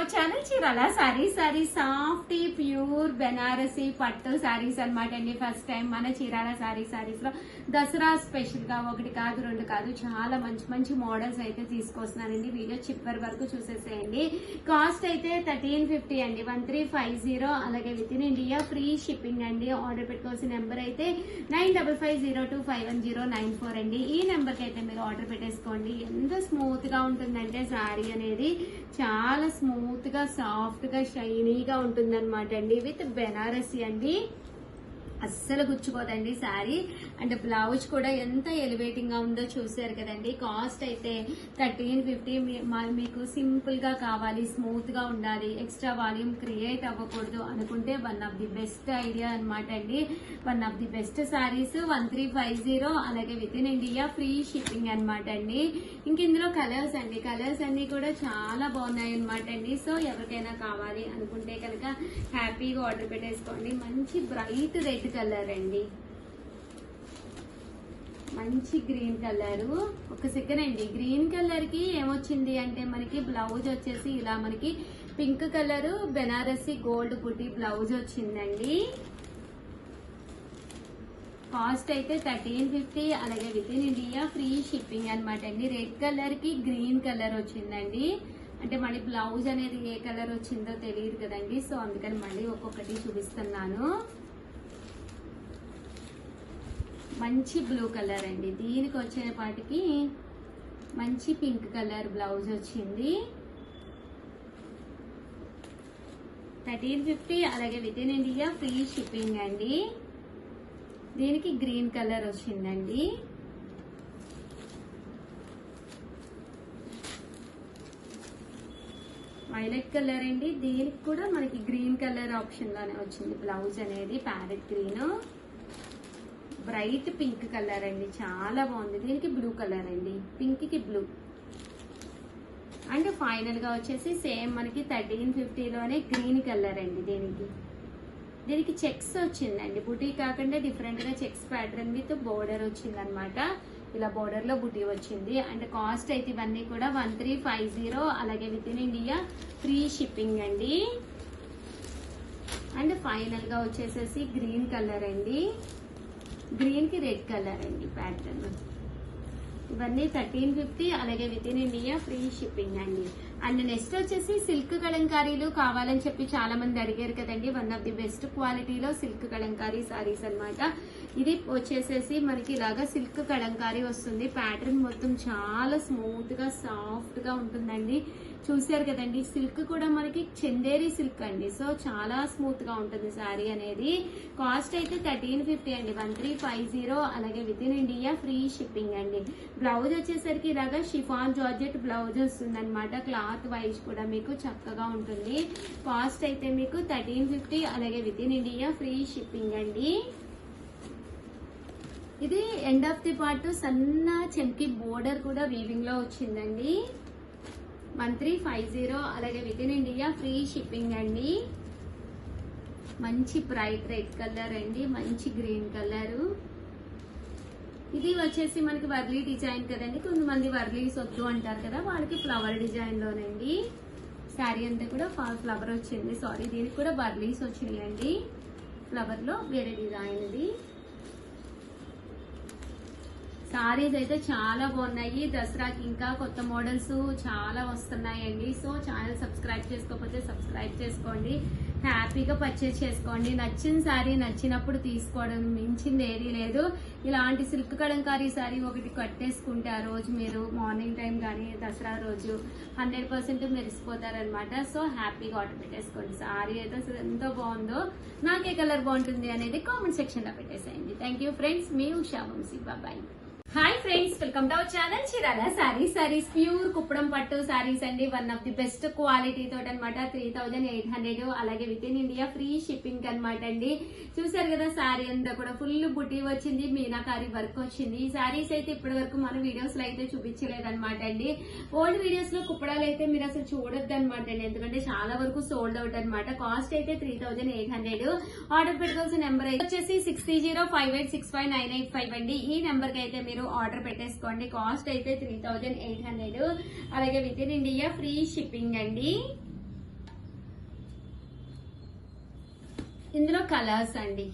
Hour channel Chirala saris soft pure Banarasi పట్టు సారీస్ అన్నమాట అండి. ఫస్ట్ టైం మన చీరాల సారీస్ లో దసరా స్పెషల్ గా ఒకటి కాదు రెండు కాదు చాలా మంచి మంచి మోడల్స్ అయితే తీసుకొస్తున్నానండి. వీడియో చివరి వరకు చూసేసేయండి. కాస్ట్ అయితే 1350 అండి, 1350. అలాగే with in India free shipping అండి. ఆర్డర్ పెట్టుకోవాల్సిన నెంబర్ అయితే 9550251094 అండి. ఈ నెంబర్ కి అయితే మీరు ఆర్డర్ పెట్టేసుకోండి. ఎంత స్మూత్ గా ఉంటుందంటే సారీ అనేది చాలా స్మూత్ గా సాఫ్ట్ గా షైనీగా ఉంటుంది అనమాట అండి. విత్ బెనారసీ అండి, అస్సలు గుచ్చుకోదండి శారీ. అండ్ బ్లౌజ్ కూడా ఎంత ఎలివేటింగ్ గా ఉందో చూసారు కదండి. కాస్ట్ అయితే 1350. మీకు సింపుల్ గా కావాలి, స్మూత్ గా ఉండాలి, ఎక్స్ట్రా వాల్యూమ్ క్రియేట్ అవ్వకూడదు అనుకుంటే one of the best idea అనమాట అండి. One of the best saris 1350. అలాగే with in India free shipping అనమాట అండి. ఇంక ఇందులో కలర్స్ అండి, కలర్స్ అన్ని కూడా చాలా బాగున్నాయి అనమాట అండి. సో ఎవరికైనా కావాలి అనుకుంటే కనుక హ్యాపీగా ఆర్డర్ పెట్టేసుకోండి. మంచి బ్రైట్ రెడ్ కలర్ అండి, మంచి గ్రీన్ కలర్. ఒక సెకండ్ అండి, గ్రీన్ కలర్ కి ఏమొచ్చింది అంటే మనకి బ్లౌజ్ వచ్చేసి ఇలా మనకి పింక్ కలర్ బెనారసీ గోల్డ్ బుట్టి బ్లౌజ్ వచ్చిందండి. కాస్ట్ అయితే 1350. అలాగే with in India free shipping అనమాట అండి. రెడ్ కలర్ కి గ్రీన్ కలర్ వచ్చిందండి. అంటే మళ్ళీ బ్లౌజ్ అనేది ఏ కలర్ వచ్చిందో తెలియదు కదండి. సో అందుకని మళ్ళీ ఒక్కొక్కటి చూపిస్తున్నాను. మంచి బ్లూ కలర్ అండి, దీనికి వచ్చేపాటికి మంచి పింక్ కలర్ బ్లౌజ్ వచ్చింది. 1350. అలాగే with in India free shipping అండి. దీనికి గ్రీన్ కలర్ వచ్చిందండి. వైలెట్ కలర్ అండి, దీనికి కూడా మనకి గ్రీన్ కలర్ ఆప్షన్ లోనే వచ్చింది బ్లౌజ్ అనేది. Parrot green, bright pink colour అండి, చాలా బాగుంది. దీనికి బ్లూ కలర్ అండి, పింక్ కి బ్లూ. అండ్ ఫైనల్ గా వచ్చేసి సేమ్ మనకి 1350 లోనే గ్రీన్ కలర్ అండి. దీనికి చెక్స్ వచ్చిందండి, బుటీ కాకుండా డిఫరెంట్ గా చెక్స్ ప్యాటర్న్ విత్ బోర్డర్ వచ్చింది అనమాట. ఇలా బోర్డర్ లో బుటీ వచ్చింది. అండ్ కాస్ట్ అయితే ఇవన్నీ కూడా 1350. అలాగే with in India free shipping అండి. అండ్ ఫైనల్ గా వచ్చేసేసి గ్రీన్ కలర్ అండి, గ్రీన్ కి రెడ్ కలర్ అండి ప్యాటర్న్. ఇవన్నీ 1350. అలాగే with in India free shipping అండి. అండ్ నెక్స్ట్ వచ్చేసి సిల్క్ కలంకారీలు కావాలని చెప్పి చాలా మంది అడిగారు కదండి. వన్ ఆఫ్ ది బెస్ట్ క్వాలిటీలో సిల్క్ కలంకారీ సారీస్ అనమాట. ఇది వచ్చేసేసి మనకి ఇలాగా సిల్క్ కలంకారీ వస్తుంది. ప్యాటర్న్ మొత్తం చాలా స్మూత్ గా సాఫ్ట్ గా ఉంటుందండి. చూసారు కదండి, సిల్క్ కూడా మనకి చందేరి సిల్క్ అండి. సో చాలా స్మూత్ గా ఉంటుంది శారీ అనేది. కాస్ట్ అయితే 1350 అండి, 1350. అలాగే with in India free shipping అండి. బ్లౌజ్ వచ్చేసరికి ఇలాగా షిఫాన్ జార్జెట్ బ్లౌజ్ వస్తుంది అనమాట. క్లాత్ వైజ్ కూడా మీకు చక్కగా ఉంటుంది. కాస్ట్ అయితే మీకు 1350. అలాగే with in India free shipping అండి. ఇది ఎండ్ ఆఫ్ ది పార్ట్ సన్న చెంకి బోర్డర్ కూడా వీవింగ్ లో వచ్చిందండి. 1350. అలాగే with in India free shipping అండి. మంచి బ్రైట్ రెడ్ కలర్ అండి, మంచి గ్రీన్ కలర్. ఇది వచ్చేసి మనకి వర్లీ డిజైన్ కదండి. కొంతమంది వర్లీస్ వద్దు అంటారు కదా, వాళ్ళకి ఫ్లవర్ డిజైన్ లోనండి. శారీ అంతా కూడా ఫ్లవర్ వచ్చింది. సారీ, దీనికి కూడా వర్లీస్ వచ్చినాయండి. ఫ్లవర్ లో వేరే డిజైన్ ఇది. సారీస్ అయితే చాలా బాగున్నాయి. దసరాకి ఇంకా కొత్త మోడల్స్ చాలా వస్తున్నాయండి. సో ఛానల్ సబ్స్క్రైబ్ చేసుకోకపోతే సబ్స్క్రైబ్ చేసుకోండి. హ్యాపీగా పర్చేస్ చేసుకోండి. నచ్చిన శారీ నచ్చినప్పుడు తీసుకోవడం మించింది ఏదీ లేదు. ఇలాంటి సిల్క్ కలంకారీ శారీ ఒకటి కట్టేసుకుంటే ఆ రోజు మీరు మార్నింగ్ టైం కానీ దసరా రోజు 100% మెరిసిపోతారనమాట. సో హ్యాపీగా ఆర్డర్ పెట్టేసుకోండి. శారీ అయితే అసలు ఎంతో బాగుందో, నాకే కలర్ బాగుంటుంది అనేది కామెంట్ సెక్షన్ లో పెట్టేసేయండి. థ్యాంక్ యూ ఫ్రెండ్స్, మీ Usha Vamsi. Bye. Hi friends, welcome to our channel Chirala sarees pure Kuppadam పట్టు సారీస్ అండి. One of the best quality తోటి అనమాట. 3800. అలాగే with in India free shipping అనమాట అండి. చూసారు కదా, సారీ అంతా కూడా ఫుల్ బుటీ వచ్చింది, మీనాకారి వర్క్ వచ్చింది. ఈ సారీస్ అయితే ఇప్పటి వరకు మన వీడియోస్ లో అయితే చూపించలేదు అనమాట అండి. ఓల్డ్ వీడియోస్ లో కుప్పడాలు అయితే మీరు అసలు చూడొద్దు అనమాట అండి, ఎందుకంటే చాలా వరకు సోల్డ్ అవుట్ అనమాట. కాస్ట్ అయితే 3800. ఆర్డర్ పెట్టుకోవాల్సిన నెంబర్ అయితే వచ్చేసి 6305865985 అండి. ఈ నెంబర్ కి అయితే మీరు ఆర్డర్ పెట్టేసుకోండి. కాస్ట్ అయితే 3800. అలాగే with in India free shipping అండి. ఇందులో కలర్స్ అండి,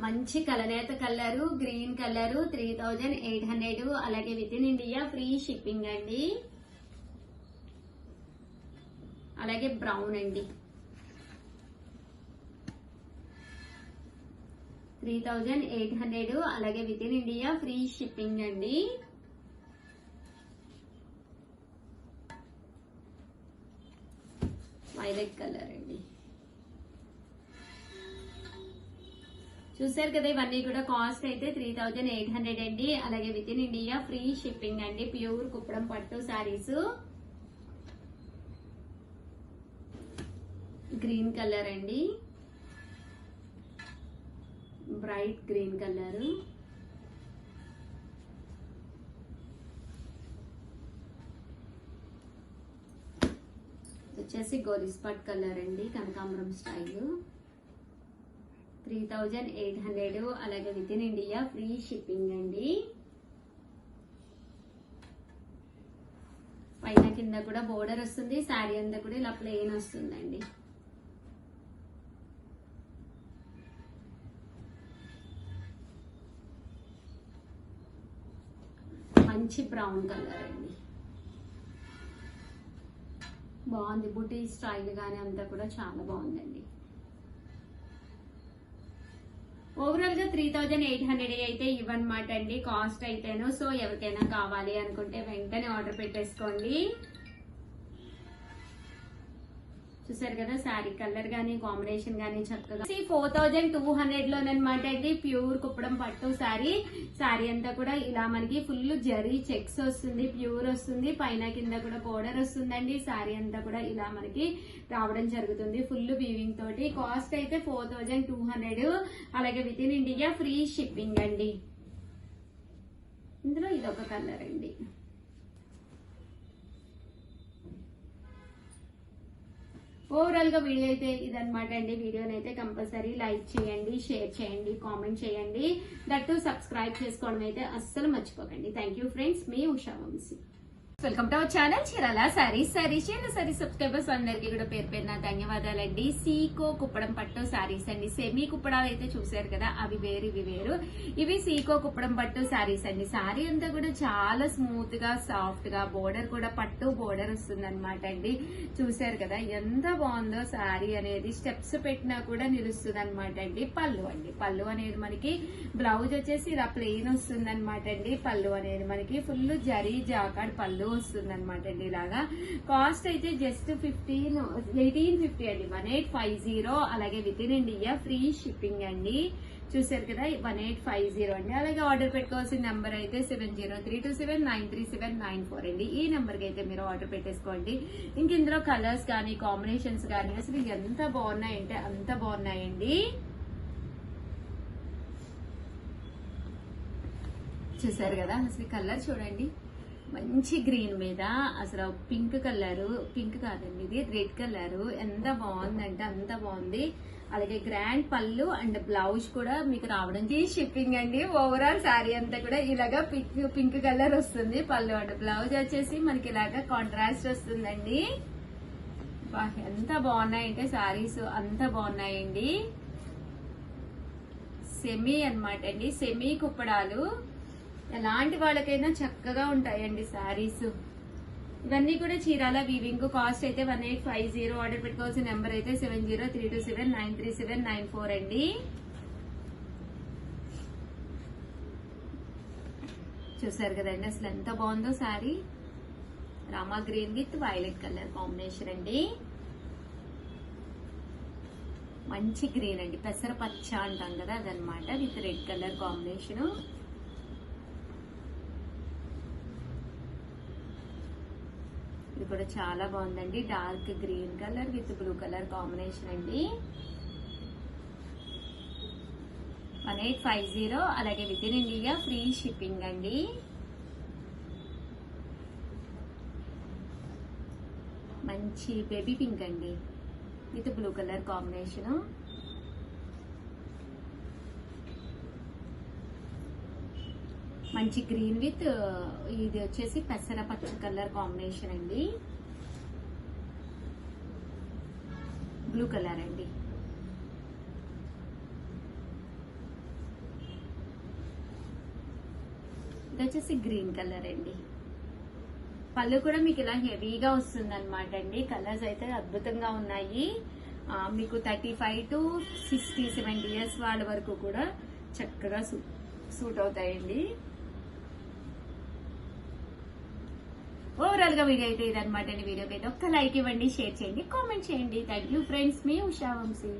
మంచి కలనేత కలరు, గ్రీన్ కలరు 3800, అలాగే with in India free shipping అండి. అలాగే బ్రౌన్ అండి 3800, అలాగే with in India free shipping అండి. వైలెట్ కలర్ అండి. చూసారు కదా, ఇవన్నీ కూడా కాస్ట్ అయితే 3800 అండి. అలాగే with in India free shipping అండి. ప్యూర్ కుప్పడం పట్టు శారీస్. గ్రీన్ కలర్ అండి, బ్రైట్ గ్రీన్ కలర్. వచ్చేసి గోలిస్పాట్ కలర్ అండి, కనకాంబరం స్టైల్ 3800, అలాగే with in India free shipping అండి. పైన కింద కూడా బోర్డర్ వస్తుంది, శారీ అంతా కూడా ఇలా ప్లెయిన్ వస్తుందండి. మంచి బ్రౌన్ కలర్ అండి, బాగుంది. బుటీ స్టైల్ గానీ అంతా కూడా చాలా బాగుందండి. ఓవరాల్ గా 3800 అయితే ఇవన్నమాట అండి కాస్ట్ అయితేను. సో ఎవరికైనా కావాలి అనుకుంటే వెంటనే ఆర్డర్ పెట్టేసుకోండి. చూసారు కదా, శారీ కలర్ గానీ కాంబినేషన్ గానీ చక్కగా 4200 లోనమాట అండి. ప్యూర్ కుప్పడం పట్టు శారీ. శారీ అంతా కూడా ఇలా మనకి ఫుల్ జరీ చెక్స్ వస్తుంది, ప్యూర్ వస్తుంది. పైన కింద కూడా బోర్డర్ వస్తుందండి. శారీ అంతా కూడా ఇలా మనకి రావడం జరుగుతుంది ఫుల్ వీవింగ్ తోటి. కాస్ట్ అయితే 4200, అలాగే with in India free shipping అండి. ఇందులో ఇదొక కలర్ అండి. ఓవరాల్ గా వీడియో అయితే ఇదన్నమాట అండి. వీడియోని అయితే కంపల్సరీ లైక్ చేయండి, షేర్ చేయండి, కామెంట్ చేయండి. దట్టు సబ్స్క్రైబ్ చేసుకోవడం అయితే అస్సలు మర్చిపోకండి. థ్యాంక్ యూ ఫ్రెండ్స్, మీ Usha Vamsi. Welcome to our channel Chirala sarees. Subscribers అందరికి కూడా పేరు పేరున ధన్యవాదాలండి. సీకో కుప్పడం పట్టు సారీస్ అండి. సెమీ కుప్పడాలు అయితే చూసారు కదా, అవి వేరు ఇవి వేరు. ఇవి సీకో కుప్పడం పట్టు సారీస్ అండి. సారీ అంతా కూడా చాలా స్మూత్ గా సాఫ్ట్ గా, బోర్డర్ కూడా పట్టు బోర్డర్ వస్తుంది అనమాట అండి. చూసారు కదా ఎంత బాగుందో సారీ అనేది. స్టెప్స్ పెట్టినా కూడా నిలుస్తుంది అనమాట అండి. పళ్ళు అండి, పళ్ళు అనేది మనకి బ్లౌజ్ వచ్చేసి ఇలా ప్లెయిన్ వస్తుంది అనమాట అండి. పళ్ళు అనేది మనకి ఫుల్ జరీ జాకాడ్ పళ్ళు వస్తుంది అనమాట అండి. ఇలాగా కాస్ట్ అయితే జస్ట్ 1850 అండి. 1850, అలాగే with in India free shipping అండి. చూసారు కదా 1850 అండి. అలాగే ఆర్డర్ పెట్టుకోవాల్సిన నెంబర్ అయితే 7032793794 అండి. ఈ నెంబర్ కి అయితే మీరు ఆర్డర్ పెట్టేసుకోండి. ఇంక ఇందులో కలర్స్ కానీ కాంబినేషన్స్ కానీ అసలు ఎంత బాగున్నాయంటే అంత బాగున్నాయండి. చూసారు కదా, అసలు కలర్ చూడండి, మంచి గ్రీన్ మీద అసలు పింక్ కలర్, పింక్ కాదండి ఇది రెడ్ కలర్. ఎంత బాగుందంటే అంత బాగుంది. అలాగే గ్రాండ్ పళ్ళు అండ్ బ్లౌజ్ కూడా మీకు రావడం షిప్పింగ్ అండి. ఓవరాల్ శారీ అంతా కూడా ఇలాగా పింక్ కలర్ వస్తుంది. పళ్ళు అండ్ బ్లౌజ్ వచ్చేసి మనకి ఇలాగా కాంట్రాస్ట్ వస్తుందండి. ఎంత బాగున్నాయంటే శారీస్ అంత బాగున్నాయండి. సెమీ అన్నమాట అండి, సెమీ కుప్పడాలు. ఎలాంటి వాళ్ళకైనా చక్కగా ఉంటాయండి శారీస్. ఇవన్నీ కూడా చీరాల వీవింగ్. కాస్ట్ అయితే 1850. ఆర్డర్ పెట్టుకోవాల్సిన నెంబర్ అయితే 7032793794 అండి. చూసారు కదండి అసలు ఎంత బాగుందో sari. Rama green with violet colour combination అండి. మంచి గ్రీన్ అండి, పెసర పచ్చ అంటాం కదా అదనమాట, విత్ రెడ్ కలర్ కాంబినేషన్. ఇది కూడా చాలా బాగుందండి. Dark green colour with blue colour combination అండి. 1850, అలాగే with in India free shipping అండి. మంచి బేబీ పింక్ అండి విత్ బ్లూ కలర్ కాంబినేషన్. మంచి గ్రీన్ విత్ ఇది వచ్చేసి పెసర పచ్చ కలర్ కాంబినేషన్ అండి. బ్లూ కలర్ అండి. ఇది వచ్చేసి గ్రీన్ కలర్ అండి. పళ్ళు కూడా మీకు ఇలా హెవీగా వస్తుంది అనమాట అండి. కలర్స్ అయితే అద్భుతంగా ఉన్నాయి. మీకు 35 to 60, 70 ఇయర్స్ వాళ్ళ వరకు కూడా చక్కగా సూట్ అవుతాయండి. ఓవరాల్ గా వీడియో అయితే ఇదనమాట అండి. వీడియోకి అయితే ఒక్క లైక్ ఇవ్వండి, షేర్ చేయండి, కామెంట్ చేయండి. థ్యాంక్ యూ ఫ్రెండ్స్, మీ ఉషా వంశీ.